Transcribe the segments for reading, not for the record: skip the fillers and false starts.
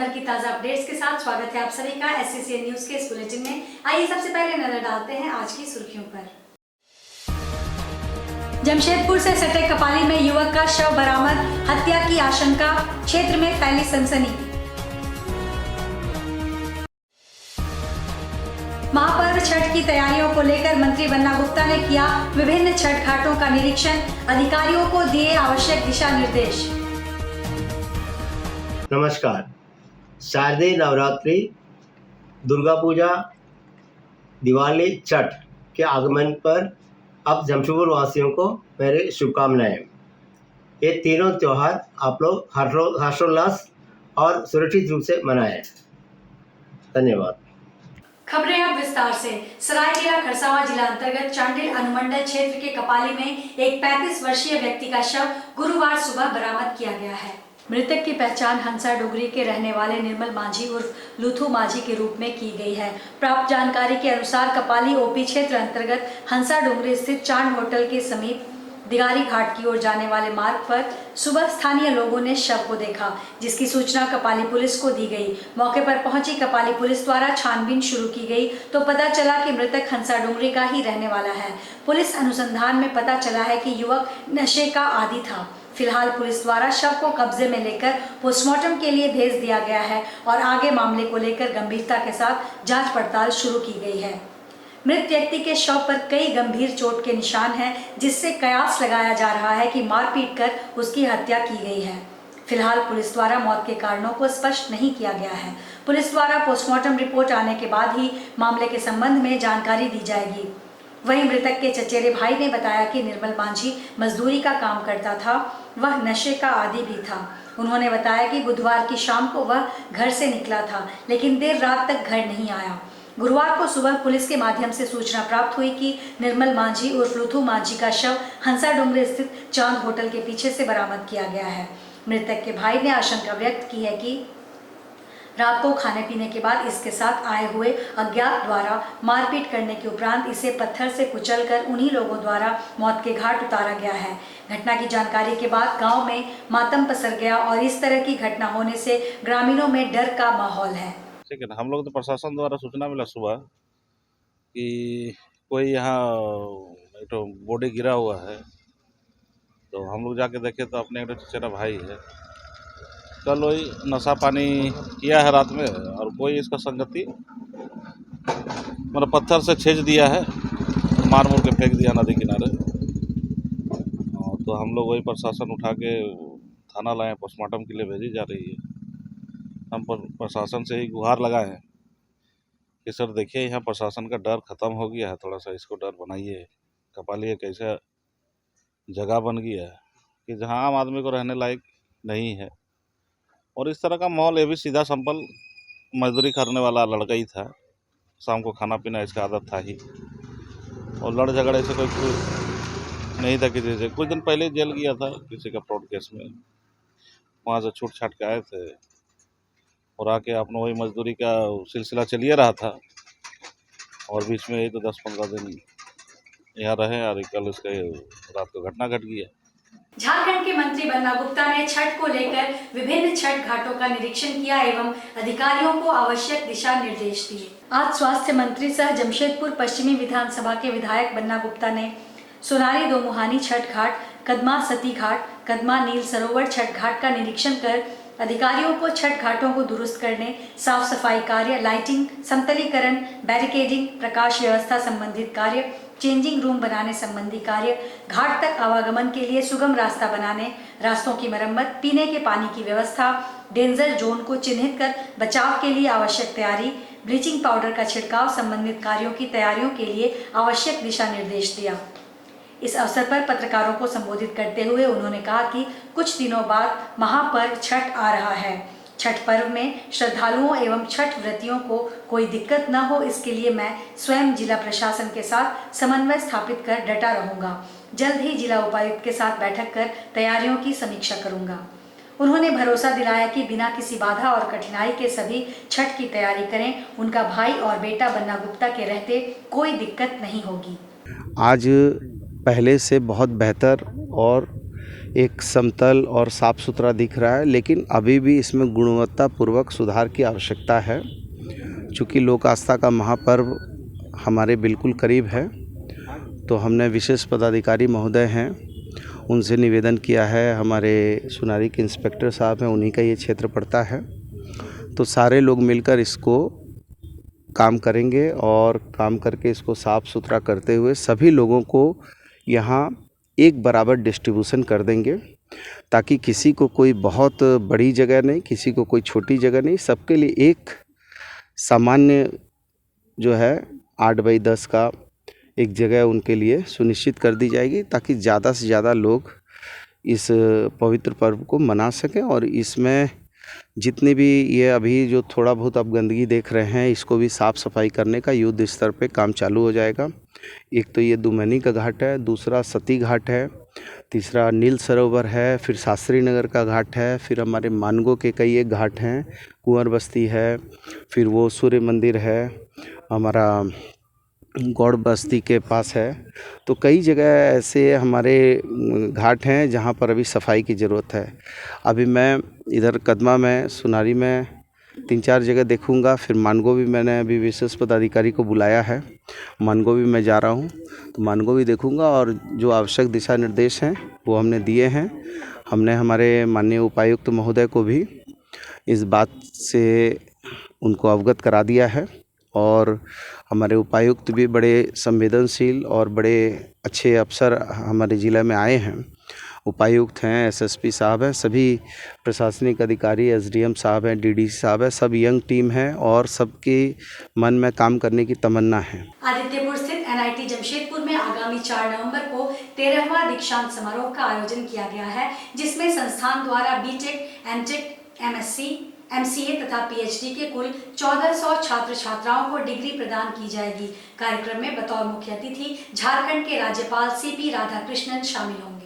भर की ताजा अपडेट्स के साथ स्वागत है आप सभी का SCCN न्यूज के इस बुलेटिन में। आइए सबसे पहले नजर डालते हैं आज की सुर्खियों पर। जमशेदपुर से सटे कपाली में युवक का शव बरामद, हत्या की आशंका, क्षेत्र में फैली सनसनी। महापर्व छठ की तैयारियों को लेकर मंत्री बन्ना गुप्ता ने किया विभिन्न छठ घाटों का निरीक्षण, अधिकारियों को दिए आवश्यक दिशा निर्देश। नमस्कार। शारदीय नवरात्रि, दुर्गा पूजा, दिवाली, छठ के आगमन पर अब जमशेदपुर वासियों को मेरी शुभकामनाएं। ये तीनों त्यौहार आप लोग हर्षोल्लास और सुरक्षित रूप से मनाएं। धन्यवाद। खबरें अब विस्तार से। सरायकेला खरसावां जिला अंतर्गत चांडिल अनुमंडल क्षेत्र के कपाली में एक 35 वर्षीय व्यक्ति का शव गुरुवार सुबह बरामद किया गया है। मृतक की पहचान हंसा डोगरी के रहने वाले निर्मल माझी उर्फ लूथू माझी के रूप में की गई है। प्राप्त जानकारी के अनुसार कपाली ओपी क्षेत्र अंतर्गत हंसा डोंगरी स्थित चांद होटल के समीप दिगारी घाट की ओर जाने वाले मार्ग पर सुबह स्थानीय लोगों ने शव को देखा, जिसकी सूचना कपाली पुलिस को दी गई। मौके पर पहुंची कपाली पुलिस द्वारा छानबीन शुरू की गई तो पता चला कि मृतक हंसा डोंगरी का ही रहने वाला है। पुलिस अनुसंधान में पता चला है कि युवक नशे का आदी था। फिलहाल पुलिस द्वारा शव को कब्जे में लेकर पोस्टमार्टम के लिए भेज दिया गया है और आगे मामले को लेकर गंभीरता के साथ जांच पड़ताल शुरू की गई है। मृत व्यक्ति के शव पर कई गंभीर चोट के निशान हैं, जिससे कयास लगाया जा रहा है कि मारपीट कर उसकी हत्या की गई है। फिलहाल पुलिस द्वारा मौत के कारणों को स्पष्ट नहीं किया गया है। पुलिस द्वारा पोस्टमार्टम रिपोर्ट आने के बाद ही मामले के संबंध में जानकारी दी जाएगी। वहीं मृतक के चचेरे भाई ने बताया कि निर्मल माझी मजदूरी का काम करता था, वह नशे का आदी भी था। उन्होंने बताया कि बुधवार की शाम को वह घर से निकला था, लेकिन देर रात तक घर नहीं आया। गुरुवार को सुबह पुलिस के माध्यम से सूचना प्राप्त हुई कि निर्मल माझी उर्फ लूथू माझी का शव हंसा डोंगरी स्थित चांद होटल के पीछे से बरामद किया गया है। मृतक के भाई ने आशंका व्यक्त की है कि रात को खाने पीने के बाद इसके साथ आए हुए अज्ञात द्वारा मारपीट करने के उपरांत इसे पत्थर से कुचलकर उन्हीं लोगों द्वारा मौत के घाट उतारा गया है। घटना की जानकारी के बाद गांव में मातम पसर गया और इस तरह की घटना होने से ग्रामीणों में डर का माहौल है। ठीक है ना, हम लोग तो प्रशासन द्वारा सूचना मिला सुबह कि कोई यहाँ एक तो बॉडी गिरा हुआ है, तो हम लोग जाके देखे तो अपने एक चचेरा भाई है, कल वही नशा पानी किया है रात में और कोई इसका संगति मतलब पत्थर से छेद दिया है, मार मुर के फेंक दिया नदी किनारे। तो हम लोग वही प्रशासन उठा के थाना लाए, पोस्टमार्टम के लिए भेजी जा रही है। हम प्रशासन से ही गुहार लगाए हैं कि सर देखिए यहाँ प्रशासन का डर ख़त्म हो गया है, थोड़ा सा इसको डर बनाइए। कपाली एक ऐसा जगह बन गया है कि जहाँ आम आदमी को रहने लायक नहीं है और इस तरह का माहौल। ये भी सीधा सिंपल मजदूरी करने वाला लड़का ही था, शाम को खाना पीना इसका आदत था ही और लड़ झगड़े से कोई नहीं था किसी से। कुछ दिन पहले जेल गया था किसी का फ्रॉड केस में, वहाँ से छूट छाट के आए थे और आके अपना वही मजदूरी का सिलसिला चलिए रहा था और बीच में यही तो 10-15 दिन यहाँ रहे और कल उसका रात को घटना घट गई है। झारखंड के मंत्री बन्ना गुप्ता ने छठ को लेकर विभिन्न छठ घाटों का निरीक्षण किया एवं अधिकारियों को आवश्यक दिशा निर्देश दिए। आज स्वास्थ्य मंत्री सह जमशेदपुर पश्चिमी विधानसभा के विधायक बन्ना गुप्ता ने सोनारी दोमुहानी छठ घाट, कदमा सती घाट, कदमा नील सरोवर छठ घाट का निरीक्षण कर अधिकारियों को छठ घाटों को दुरुस्त करने, साफ सफाई कार्य, लाइटिंग, समतलीकरण, बैरिकेडिंग, प्रकाश व्यवस्था संबंधित कार्य, चेंजिंग रूम बनाने संबंधी कार्य, घाट तक आवागमन के लिए सुगम रास्ता बनाने, रास्तों की मरम्मत, पीने के पानी की व्यवस्था, डेंजर जोन को चिन्हित कर बचाव के लिए आवश्यक तैयारी, ब्लीचिंग पाउडर का छिड़काव संबंधित कार्यों की तैयारियों के लिए आवश्यक दिशा निर्देश दिया। इस अवसर पर पत्रकारों को संबोधित करते हुए उन्होंने कहा कि कुछ दिनों बाद महापर्व छठ आ रहा है। छठ पर्व में श्रद्धालुओं एवं छठ व्रतियों को कोई दिक्कत न हो, इसके लिए मैं स्वयं जिला प्रशासन के साथ समन्वय स्थापित कर डटा रहूंगा। जल्द ही जिला उपायुक्त के साथ बैठक कर तैयारियों की समीक्षा करूंगा। उन्होंने भरोसा दिलाया कि बिना किसी बाधा और कठिनाई के सभी छठ की तैयारी करें। उनका भाई और बेटा बन्ना गुप्ता के रहते कोई दिक्कत नहीं होगी। आज पहले से बहुत बेहतर और एक समतल और साफ़ सुथरा दिख रहा है, लेकिन अभी भी इसमें गुणवत्तापूर्वक सुधार की आवश्यकता है। चूँकि लोक आस्था का महापर्व हमारे बिल्कुल करीब है, तो हमने विशेष पदाधिकारी महोदय हैं, उनसे निवेदन किया है। हमारे सुनारी के इंस्पेक्टर साहब हैं, उन्हीं का ये क्षेत्र पड़ता है, तो सारे लोग मिलकर इसको काम करेंगे और काम करके इसको साफ़ सुथरा करते हुए सभी लोगों को यहाँ एक बराबर डिस्ट्रीब्यूशन कर देंगे, ताकि किसी को कोई बहुत बड़ी जगह नहीं, किसी को कोई छोटी जगह नहीं, सबके लिए एक सामान्य जो है 8x10 का एक जगह उनके लिए सुनिश्चित कर दी जाएगी, ताकि ज़्यादा से ज़्यादा लोग इस पवित्र पर्व को मना सकें। और इसमें जितने भी ये अभी जो थोड़ा बहुत आप गंदगी देख रहे हैं, इसको भी साफ़ सफाई करने का युद्ध स्तर पे काम चालू हो जाएगा। एक तो ये दुमनी का घाट है, दूसरा सती घाट है, तीसरा नील सरोवर है, फिर शास्त्री नगर का घाट है, फिर हमारे मानगो के कई एक घाट हैं, कुंवर बस्ती है, फिर वो सूर्य मंदिर है, हमारा गौड़ बस्ती के पास है। तो कई जगह ऐसे हमारे घाट हैं जहाँ पर अभी सफाई की ज़रूरत है। अभी मैं इधर कदमा में, सुनारी में 3-4 जगह देखूंगा, फिर मानगो भी मैंने अभी विशेष पदाधिकारी को बुलाया है, मानगो भी मैं जा रहा हूँ, तो मानगो भी देखूंगा। और जो आवश्यक दिशा निर्देश हैं वो हमने दिए हैं। हमने हमारे माननीय उपायुक्त महोदय को भी इस बात से उनको अवगत करा दिया है, और हमारे उपायुक्त भी बड़े संवेदनशील और बड़े अच्छे अफसर हमारे ज़िले में आए हैं। उपायुक्त हैं, एसएसपी साहब हैं, सभी प्रशासनिक अधिकारी, एसडीएम साहब हैं, डीडी साहब हैं, सब यंग टीम है और सबके मन में काम करने की तमन्ना है। आदित्यपुर स्थित एनआईटी जमशेदपुर में आगामी 4 नवंबर को 13वां दीक्षांत समारोह का आयोजन किया गया है, जिसमें संस्थान द्वारा बीटेक, एमटेक, एमएससी, एमसीए तथा पीएचडी के कुल 1400 छात्र छात्राओं को डिग्री प्रदान की जाएगी। कार्यक्रम में बतौर मुख्य अतिथि झारखंड के राज्यपाल सीपी राधाकृष्णन शामिल होंगे।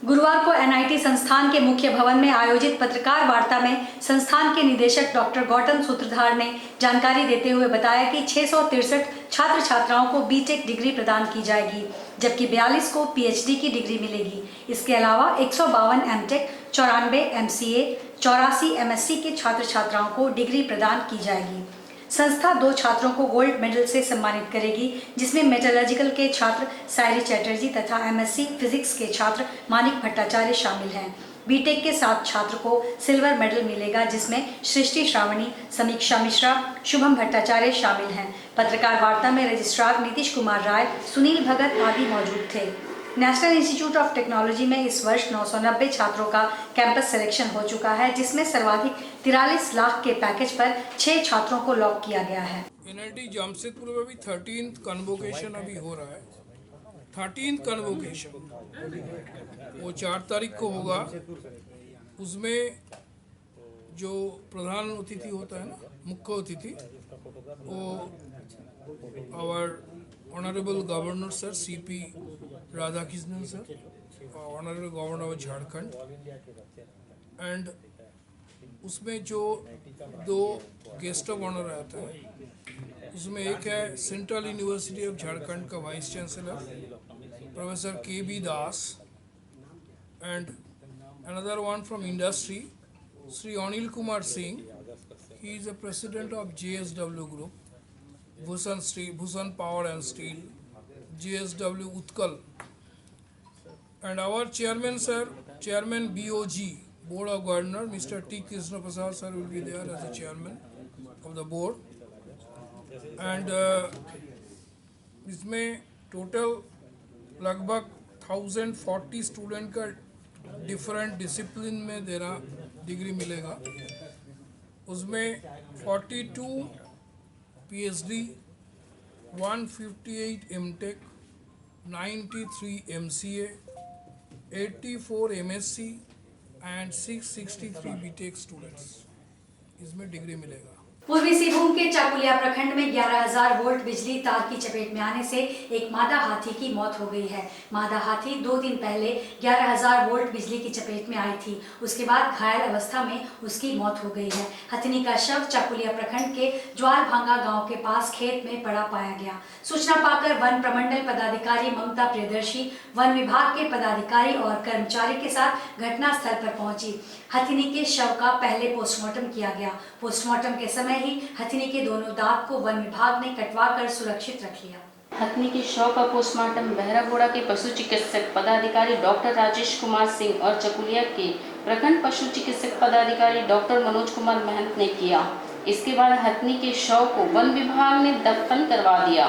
गुरुवार को एनआईटी संस्थान के मुख्य भवन में आयोजित पत्रकार वार्ता में संस्थान के निदेशक डॉक्टर गौतम सूत्रधार ने जानकारी देते हुए बताया कि 663 छात्र छात्राओं को बीटेक डिग्री प्रदान की जाएगी, जबकि 42 को पीएचडी की डिग्री मिलेगी। इसके अलावा 152 एमटेक, 94 एमसीए, 84 एमएससी के छात्र छात्राओं को डिग्री प्रदान की जाएगी। संस्था 2 छात्रों को गोल्ड मेडल से सम्मानित करेगी, जिसमें मेटलर्जिकल के छात्र सायरी चैटर्जी तथा एमएससी फिजिक्स के छात्र मानिक भट्टाचार्य शामिल हैं। बीटेक के 7 छात्र को सिल्वर मेडल मिलेगा, जिसमें सृष्टि श्रावणी, समीक्षा मिश्रा, शुभम भट्टाचार्य शामिल हैं। पत्रकार वार्ता में रजिस्ट्रार नीतीश कुमार राय, सुनील भगत आदि मौजूद थे। नेशनल इंस्टीट्यूट ऑफ टेक्नोलॉजी में इस वर्ष 990 छात्रों का कैंपस सिलेक्शन हो चुका है, जिसमें सर्वाधिक 43 लाख के पैकेज पर 6 छात्रों को लॉक किया गया है। एनआईटी जमशेदपुर में भी 13th कन्वोकेशन अभी हो रहा है। 13th कन्वोकेशन वो 4 तारीख को होगा। उसमें जो प्रधान अतिथि होता है ना, मुख्य अतिथि, वो our honourable governor sir CP Radhakrishnan sir, honourable governor of Jharkhand. And उसमें जो 2 गेस्ट ऑफ ऑनर रहते हैं, उसमें एक है सेंट्रल यूनिवर्सिटी ऑफ झारखंड का vice chancellor professor KB. Das, and another one from industry Shri Anil Kumar Singh. He is the president of JSW group, Bhushan power and steel, JSW Utkal. And our chairman sir, chairman BOG, Board of Governors, Mr. T. Krishna Prasad sir will be there as the chairman of the board. And इसमें total लगभग 1040 student का different discipline में देना degree मिलेगा। उसमें 42 PhD, 158 MTech, 93 MCA, 84 MSc and 663 BTech students इसमें degree मिलेगा। पूर्वी सिंहभूम के चाकुलिया प्रखंड में 11,000 वोल्ट बिजली तार की चपेट में आने से एक मादा हाथी की मौत हो गई है। मादा हाथी 2 दिन पहले 11,000 वोल्ट बिजली की चपेट में आई थी। उसके बाद घायल अवस्था में उसकी मौत हो गई है। हथिनी का शव चाकुलिया प्रखंड के ज्वारभांगा गांव के पास खेत में पड़ा पाया गया। सूचना पाकर वन प्रमंडल पदाधिकारी ममता प्रियदर्शी, वन विभाग के पदाधिकारी और कर्मचारी के साथ घटनास्थल पर पहुंची। हथिनी के शव का पहले पोस्टमार्टम किया गया। पोस्टमार्टम के समय ही हथिनी के दोनों दांत को वन विभाग ने कटवाकर सुरक्षित रख लिया। हथिनी के शव का पोस्टमार्टम बहरागोड़ा के पशु चिकित्सक पदाधिकारी डॉक्टर राजेश कुमार सिंह और चकुलिया के प्रखंड पशु चिकित्सक पदाधिकारी डॉक्टर मनोज कुमार महंत ने किया। इसके बाद हथिनी के शव को वन विभाग ने दफन करवा दिया।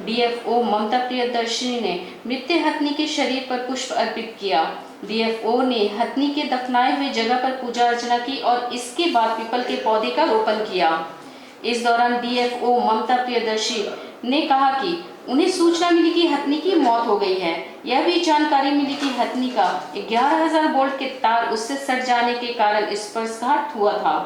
डीएफओ ममता प्रियदर्शिनी ने मृत हथिनी के शरीर पर पुष्प अर्पित किया। डीएफओ ने हथिनी के दफनाए हुए जगह पर पूजा अर्चना की और इसके बाद पीपल के पौधे का रोपण किया। इस दौरान डीएफओ ममता प्रियदर्शी ने कहा कि उन्हें सूचना मिली कि हथिनी की मौत हो गई है। यह भी जानकारी मिली कि हथिनी का 11,000 वोल्ट के तार उससे सट जाने के कारण स्पर्शघात हुआ था।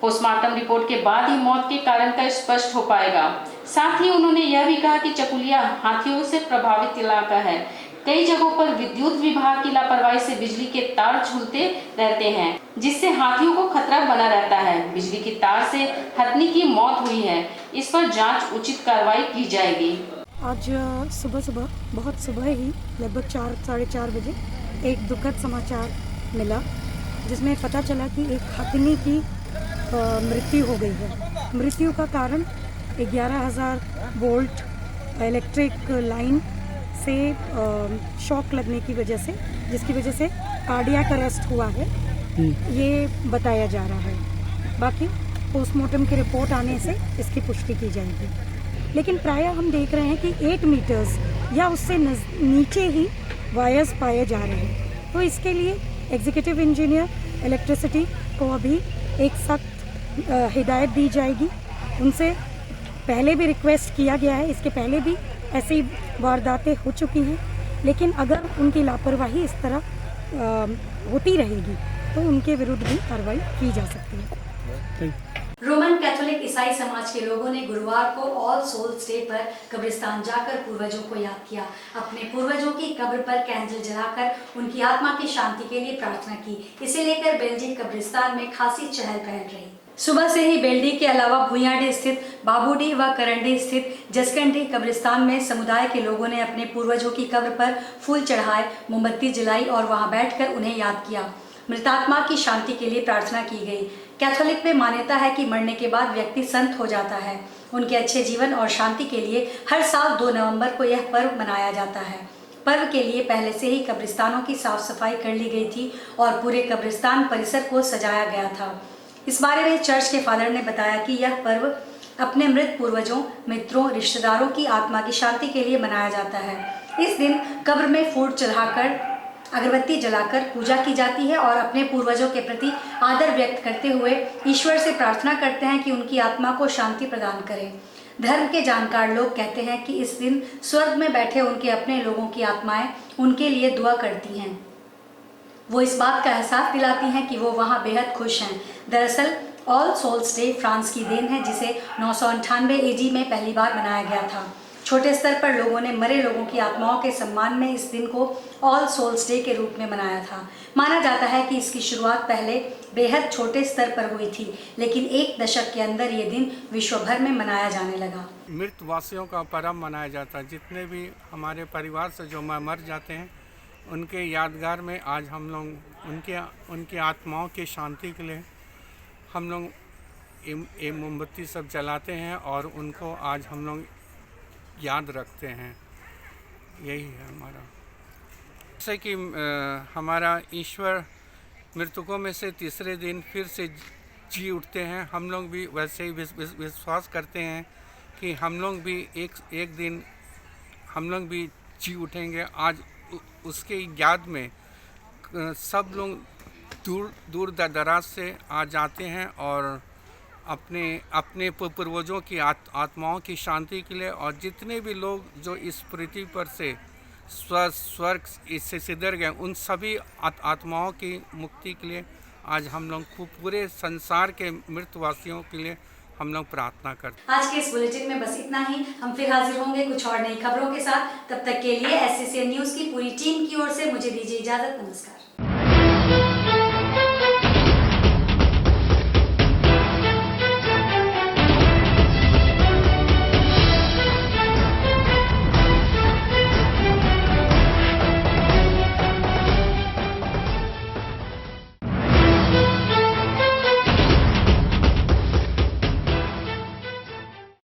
पोस्टमार्टम रिपोर्ट के बाद ही मौत के कारण का स्पष्ट हो पाएगा। साथ ही उन्होंने यह भी कहा कि चकुलिया हाथियों से प्रभावित इलाका है। कई जगहों पर विद्युत विभाग की लापरवाही से बिजली के तार झूलते रहते हैं, जिससे हाथियों को खतरा बना रहता है। बिजली की तार से हथिनी की मौत हुई है। इस पर जांच उचित कार्रवाई की जाएगी। आज सुबह बहुत सुबह ही लगभग 4 साढ़े 4 बजे एक दुखद समाचार मिला, जिसमें पता चला कि एक हथिनी की मृत्यु हो गई है। मृत्यु का कारण 11,000 वोल्ट इलेक्ट्रिक लाइन से शॉक लगने की वजह से, जिसकी वजह से कार्डियक अरेस्ट हुआ है, ये बताया जा रहा है। बाकी पोस्टमार्टम की रिपोर्ट आने से इसकी पुष्टि की जाएगी। लेकिन प्रायः हम देख रहे हैं कि 8 मीटर्स या उससे नीचे ही वायर्स पाए जा रहे हैं। तो इसके लिए एग्जीक्यूटिव इंजीनियर इलेक्ट्रिसिटी को अभी एक सख्त हिदायत दी जाएगी। उनसे पहले भी रिक्वेस्ट किया गया है, इसके पहले भी ऐसी वारदातें हो चुकी हैं, लेकिन अगर उनकी लापरवाही इस तरह होती रहेगी तो उनके विरुद्ध भी कार्रवाई की जा सकती है। रोमन कैथोलिक ईसाई समाज के लोगों ने गुरुवार को ऑल सोल्स डे पर कब्रिस्तान जाकर पूर्वजों को याद किया। अपने पूर्वजों की कब्र पर कैंडल जलाकर उनकी आत्मा की शांति के लिए प्रार्थना की। इसे लेकर बेल्डी कब्रिस्तान में खासी चहल पहल रही। सुबह से ही बेल्डी के अलावा भुयाडी स्थित, बाबूडी व करंडी स्थित जसकंडी कब्रिस्तान में समुदाय के लोगों ने अपने पूर्वजों की कब्र पर फूल चढ़ाए, मोमबत्ती जलाई और वहां बैठकर उन्हें याद किया। मृतात्मा की शांति के लिए प्रार्थना की गई। कैथोलिक में मान्यता है कि मरने के बाद व्यक्ति संत हो जाता है। उनके अच्छे जीवन और शांति के लिए हर साल 2 नवंबर को यह पर्व मनाया जाता है। पर्व के लिए पहले से ही कब्रिस्तानों की साफ सफाई कर ली गई थी और पूरे कब्रिस्तान परिसर को सजाया गया था। इस बारे में चर्च के फादर ने बताया कि यह पर्व अपने मृत पूर्वजों, मित्रों, रिश्तेदारों की आत्मा की शांति के लिए मनाया जाता है। इस दिन कब्र में फूल चढ़ाकर, अगरबत्ती जलाकर पूजा की जाती है और अपने पूर्वजों के प्रति आदर व्यक्त करते हुए ईश्वर से प्रार्थना करते हैं कि उनकी आत्मा को शांति प्रदान करें। धर्म के जानकार लोग कहते हैं कि इस दिन स्वर्ग में बैठे उनके अपने लोगों की आत्माएं उनके लिए दुआ करती हैं। वो इस बात का एहसास दिलाती हैं कि वो वहाँ बेहद खुश हैं। दरअसल ऑल सोल्स डे फ्रांस की देन है, जिसे 998 एडी में पहली बार मनाया गया था। छोटे स्तर पर लोगों ने मरे लोगों की आत्माओं के सम्मान में इस दिन को ऑल सोल्स डे के रूप में मनाया था। माना जाता है कि इसकी शुरुआत पहले बेहद छोटे स्तर पर हुई थी, लेकिन 1 दशक के अंदर ये दिन विश्व भर में मनाया जाने लगा। मृत वासियों का पर्व मनाया जाता है। जितने भी हमारे परिवार से जो मर जाते हैं, उनके यादगार में आज हम लोग उनकी आत्माओं की शांति के लिए हम लोग मोमबत्ती सब जलाते हैं और उनको आज हम लोग याद रखते हैं। यही है हमारा। जैसे कि हमारा ईश्वर मृतकों में से तीसरे दिन फिर से जी उठते हैं, हम लोग भी वैसे ही विश्वास करते हैं कि हम लोग भी एक दिन हम लोग भी जी उठेंगे। आज उसके याद में सब लोग दूर दराज से आ जाते हैं और अपने पूर्वजों की आत्माओं की शांति के लिए, और जितने भी लोग जो इस पृथ्वी पर से स्वर्ग इससे सिदर गए, उन सभी आत्माओं की मुक्ति के लिए आज हम लोग पूरे संसार के मृतवासियों के लिए हम लोग प्रार्थना करते हैं। आज के इस बुलेटिन में बस इतना ही। हम फिर हाजिर होंगे कुछ और नई खबरों के साथ। तब तक के लिए SCCN न्यूज की पूरी टीम की ओर से मुझे दीजिए इजाजत। नमस्कार।